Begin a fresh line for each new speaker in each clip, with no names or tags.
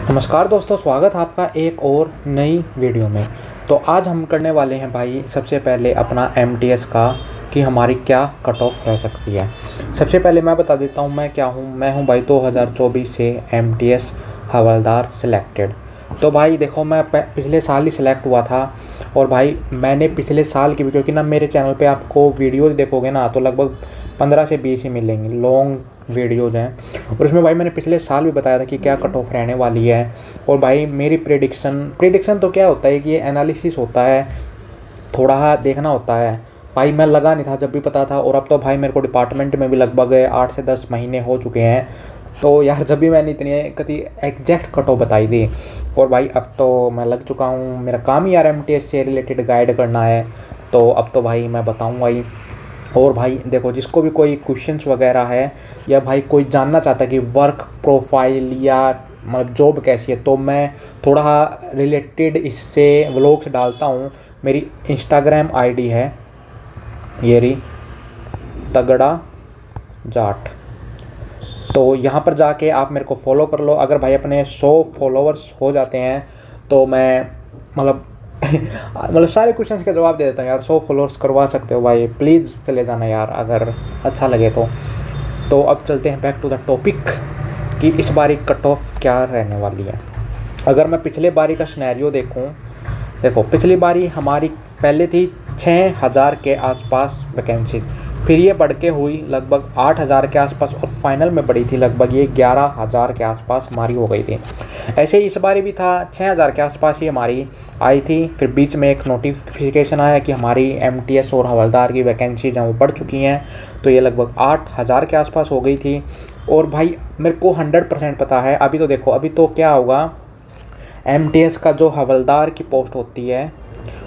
नमस्कार दोस्तों, स्वागत है आपका एक और नई वीडियो में। तो आज हम करने वाले हैं भाई सबसे पहले अपना एमटीएस का कि हमारी क्या कट ऑफ रह सकती है। सबसे पहले मैं बता देता हूँ मैं क्या हूँ। मैं हूँ भाई 2024 से एमटीएस हवलदार सिलेक्टेड। तो भाई देखो, मैं पिछले साल ही सिलेक्ट हुआ था और भाई मैंने पिछले साल की भी, क्योंकि ना मेरे चैनल पे आपको वीडियोज़ देखोगे ना तो लगभग 15 से 20 ही मिलेंगे लॉन्ग वीडियोज़ हैं। और उसमें भाई मैंने पिछले साल भी बताया था कि क्या कट ऑफ रहने वाली है। और भाई मेरी प्रेडिक्शन तो क्या होता है कि ये एनालिसिस होता है, थोड़ा देखना होता है। भाई मैं लगा नहीं था जब भी पता था, और अब तो भाई मेरे को डिपार्टमेंट में भी लगभग 8 से 10 महीने हो चुके हैं। तो यार जब भी मैंने इतनी कभी एग्जैक्ट कट ऑफ बताई थी, और भाई अब तो मैं लग चुका हूँ। मेरा काम ही यार एमटीएस से रिलेटेड गाइड करना है, तो अब तो भाई मैं बताऊँगा ही। और भाई देखो, जिसको भी कोई क्वेश्चंस वगैरह है या भाई कोई जानना चाहता है कि वर्क प्रोफाइल या मतलब जॉब कैसी है, तो मैं थोड़ा रिलेटेड इससे व्लॉग्स डालता हूँ। मेरी इंस्टाग्राम आईडी है ये रही, तगड़ा जाट। तो यहाँ पर जाके आप मेरे को फॉलो कर लो। अगर भाई अपने 100 फॉलोअर्स हो जाते हैं तो मैं मतलब मतलब सारे क्वेश्चंस का जवाब दे देता हूँ यार। 100 फॉलोअर्स करवा सकते हो भाई, प्लीज़ चले जाना यार अगर अच्छा लगे तो। अब चलते हैं बैक टू द टॉपिक कि इस बारी कट ऑफ क्या रहने वाली है। अगर मैं पिछले बारी का सिनेरियो देखूँ, देखो पिछली बारी हमारी पहले थी 6000 के आसपास वैकेंसी, फिर ये बढ़ के हुई लगभग 8000 के आसपास, और फाइनल में बढ़ी थी लगभग ये 11000 के आसपास हमारी हो गई थी। ऐसे ही इस बारी भी था, 6000 के आसपास ही हमारी आई थी। फिर बीच में एक नोटिफिकेशन आया कि हमारी एमटीएस और हवलदार की वैकेंसी जहाँ वो बढ़ चुकी हैं, तो ये लगभग 8000 के आसपास हो गई थी। और भाई मेरे को 100% पता है। अभी तो देखो, अभी तो क्या होगा, एमटीएस का जो हवलदार की पोस्ट होती है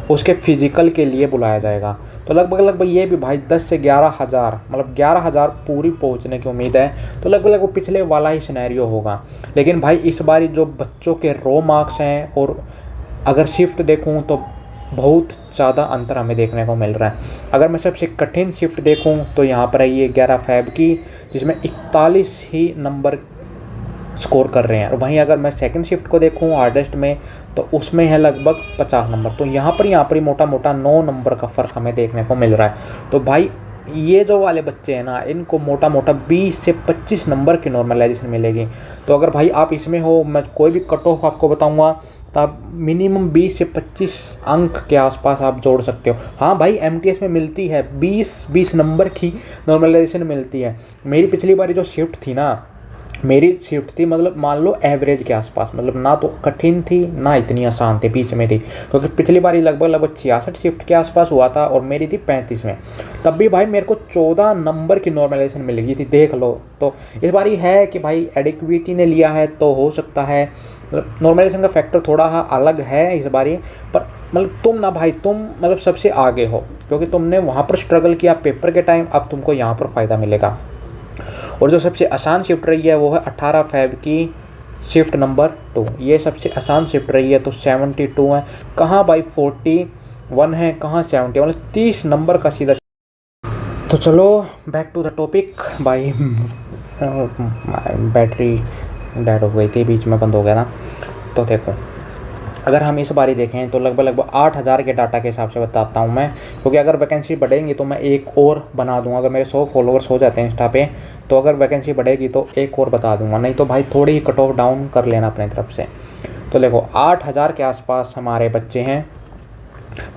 उसके फिजिकल के लिए बुलाया जाएगा। तो लगभग ये भी भाई 10 से 11,000, मतलब 11,000 पूरी पहुंचने की उम्मीद है। तो लगभग वो पिछले वाला ही सिनेरियो होगा। लेकिन भाई इस बारी जो बच्चों के रो मार्क्स हैं, और अगर शिफ्ट देखूं तो बहुत ज़्यादा अंतर हमें देखने को मिल रहा है। अगर मैं सबसे कठिन शिफ्ट देखूं तो यहाँ पर है ये 11 फ़ेब की, जिसमें 41 ही नंबर स्कोर कर रहे हैं। और वहीं अगर मैं सेकंड शिफ्ट को देखूं हार्डेस्ट में, तो उसमें है लगभग 50 नंबर। तो यहाँ पर मोटा मोटा 9 नंबर का फ़र्क हमें देखने को मिल रहा है। तो भाई ये जो वाले बच्चे हैं ना, इनको मोटा मोटा 20 से 25 नंबर की नॉर्मलाइजेशन मिलेगी। तो अगर भाई आप इसमें हो, मैं कोई भी कट ऑफ आपको बताऊंगा तो आप मिनिमम 20 से 25 अंक के आसपास आप जोड़ सकते हो। हाँ भाई, एमटीएस में मिलती है 20 नंबर की नॉर्मलाइजेशन मिलती है। मेरी पिछली बारी जो शिफ्ट थी ना, मेरी शिफ्ट थी मतलब मान लो एवरेज के आसपास, मतलब ना तो कठिन थी ना इतनी आसान थी, बीच में थी। क्योंकि पिछली बारी लगभग 66 शिफ्ट के आसपास हुआ था और मेरी थी 35 में। तब भी भाई मेरे को 14 नंबर की नॉर्मलाइजेशन मिल गई थी, देख लो। तो इस बारी है कि भाई एडिक्विटी ने लिया है तो हो सकता है, मतलब नॉर्मलाइजेशन का फैक्टर थोड़ा अलग है इस बारी। पर मतलब तुम ना भाई, तुम मतलब सबसे आगे हो, क्योंकि तुमने वहाँ पर स्ट्रगल किया पेपर के टाइम, अब तुमको यहाँ पर फ़ायदा मिलेगा। और जो सबसे आसान शिफ्ट रही है वो है 18 फ़ेब की शिफ्ट नंबर 2। ये सबसे आसान शिफ्ट रही है। तो 72 है, कहाँ भाई 41 है, कहाँ 70, मतलब 30 नंबर का सीधा। तो चलो बैक टू द टॉपिक भाई। बैटरी डेड हो गई थी, बीच में बंद हो गया था। तो देखो, अगर हम इस बारी देखें तो लगभग 8,000 के डाटा के हिसाब से बताता हूँ मैं, क्योंकि अगर वैकेंसी बढ़ेंगी तो मैं एक और बना दूँगा। अगर मेरे 100 फॉलोअर्स हो जाते हैं इंस्टा पे, तो अगर वैकेंसी बढ़ेगी तो एक और बता दूँगा, नहीं तो भाई थोड़ी ही कट ऑफ डाउन कर लेना अपने तरफ से। तो देखो 8,000 के आसपास हमारे बच्चे हैं,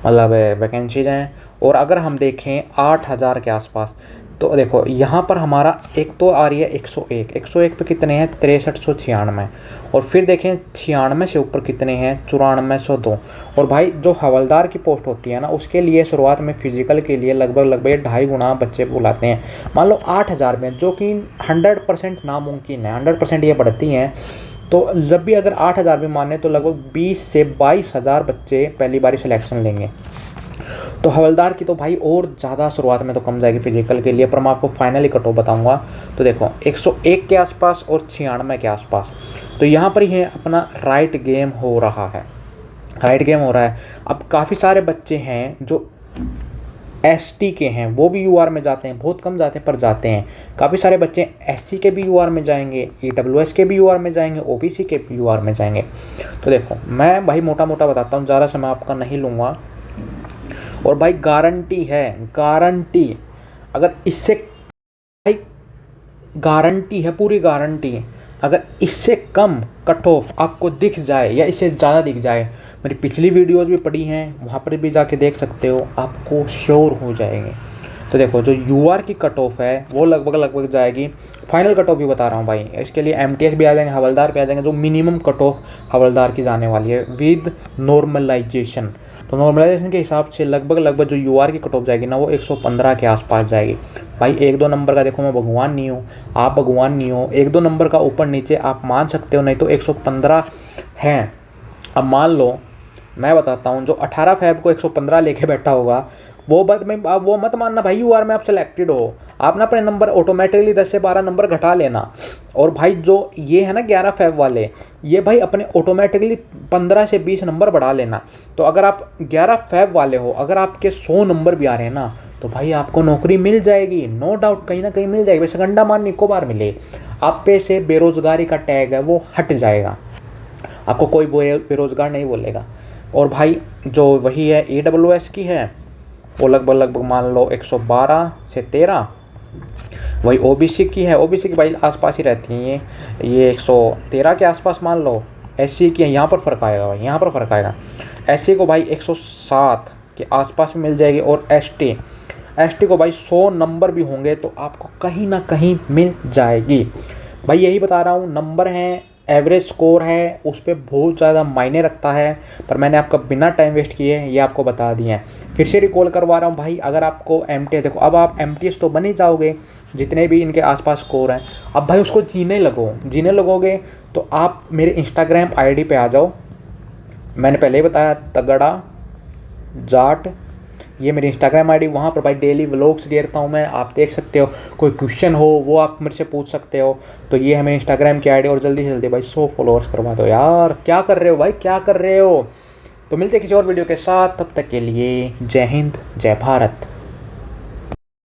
मतलब वैकेंसीज हैं। और अगर हम देखें 8,000 के आसपास, तो देखो यहाँ पर हमारा एक तो आ रही है 101 पे कितने हैं, 6396। और फिर देखें 96 से ऊपर कितने हैं, 9402। और भाई जो हवलदार की पोस्ट होती है ना, उसके लिए शुरुआत में फ़िज़िकल के लिए लगभग 2.5 गुना बच्चे बुलाते हैं। मान लो 8,000 में, जो कि 100% नामुमकिन है, 100% ये बढ़ती हैं। तो जब भी अगर 8,000 भी माने तो लगभग 20 से 22,000 बच्चे पहली बारी सिलेक्शन लेंगे। तो हवलदार की तो भाई और ज़्यादा शुरुआत में तो कम जाएगी फिजिकल के लिए, पर मैं आपको फाइनली कट ऑफ बताऊंगा। तो देखो 101 के आसपास और 96 के आसपास, तो यहाँ पर ही है अपना राइट गेम हो रहा है। अब काफ़ी सारे बच्चे हैं जो एसटी के हैं वो भी यूआर में जाते हैं, बहुत कम जाते हैं पर जाते हैं। काफ़ी सारे बच्चे एससी के भी यूआर में जाएंगे, ईडब्ल्यूएस के भी यूआर में जाएंगे, ओबीसी के भी यूआर में जाएंगे। तो देखो मैं भाई मोटा मोटा बताता हूँ, ज़्यादा समय आपका नहीं लूँगा। और भाई गारंटी है, गारंटी, अगर इससे भाई गारंटी है, पूरी गारंटी है, अगर इससे कम कट ऑफ आपको दिख जाए या इससे ज़्यादा दिख जाए, मेरी पिछली वीडियोस भी पड़ी हैं, वहाँ पर भी जाके देख सकते हो, आपको श्योर हो जाएंगे। तो देखो जो यूआर की कट ऑफ है वो लगभग जाएगी, फाइनल कट ऑफ भी बता रहा हूँ भाई, इसके लिए एमटीएस भी आ जाएंगे, हवलदार भी आ जाएंगे, जो मिनिमम कट ऑफ हवलदार की जाने वाली है विद नॉर्मलाइजेशन। तो नॉर्मलाइजेशन के हिसाब से लगभग जो यूआर की कट ऑफ जाएगी ना, वो 115 के आसपास जाएगी। भाई 1-2 नंबर का देखो, मैं भगवान नहीं हूँ, आप भगवान नहीं हो, 1-2 नंबर का ऊपर नीचे आप मान सकते हो, नहीं तो 115 हैं। अब मान लो मैं बताता हूँ, जो 18 फ़रवरी को 115 लेके बैठा होगा, वो बात में आप वो मत मानना भाई यूआर में आप सेलेक्टेड हो, आप ना अपने नंबर ऑटोमेटिकली 10 से 12 नंबर घटा लेना। और भाई जो ये है ना 11 फ़रवरी वाले, ये भाई अपने ऑटोमेटिकली 15 से 20 नंबर बढ़ा लेना। तो अगर आप 11 फ़रवरी वाले हो, अगर आपके 100 नंबर भी आ रहे हैं ना, तो भाई आपको नौकरी मिल जाएगी, नो डाउट, कहीं ना कहीं मिल जाएगी। वैसे गंडा मारने को बार मिले, आप पे से बेरोज़गारी का टैग है वो हट जाएगा, आपको कोई बेरोज़गार नहीं बोलेगा। और भाई जो वही है ईडब्ल्यूएस की है, वो लगभग मान लो 112 से 13। वही ओबीसी की है, ओबीसी की भाई आसपास ही रहती हैं ये 113 के आसपास मान लो। एससी की है, यहाँ पर फ़र्क आएगा भाई, यहाँ पर फ़र्क आएगा। एससी को भाई 107 के आसपास मिल जाएगी। और एसटी को भाई 100 नंबर भी होंगे तो आपको कहीं ना कहीं मिल जाएगी। भाई यही बता रहा हूँ, नंबर हैं, एवरेज स्कोर है, उस पर बहुत ज़्यादा मायने रखता है, पर मैंने आपका बिना टाइम वेस्ट किए ये आपको बता दिए हैं। फिर से रिकॉल करवा रहा हूँ भाई, अगर आपको एमटीएस, देखो अब आप एमटीएस तो बन ही जाओगे जितने भी इनके आसपास स्कोर हैं। अब भाई उसको जीने लगोगे तो आप मेरे इंस्टाग्राम आईडी पे आ जाओ, मैंने पहले ही बताया तगड़ा जाट, ये मेरी इंस्टाग्राम आईडी, वहाँ पर भाई डेली व्लॉग्स घेरता हूँ मैं, आप देख सकते हो। कोई क्वेश्चन हो वो आप मेरे से पूछ सकते हो। तो ये है मेरी इंस्टाग्राम की आईडी, और जल्दी से जल्दी भाई 100 फॉलोअर्स करवा दो यार। क्या कर रहे हो भाई, क्या कर रहे हो। तो मिलते हैं किसी और वीडियो के साथ, तब तक के लिए जय हिंद, जय भारत।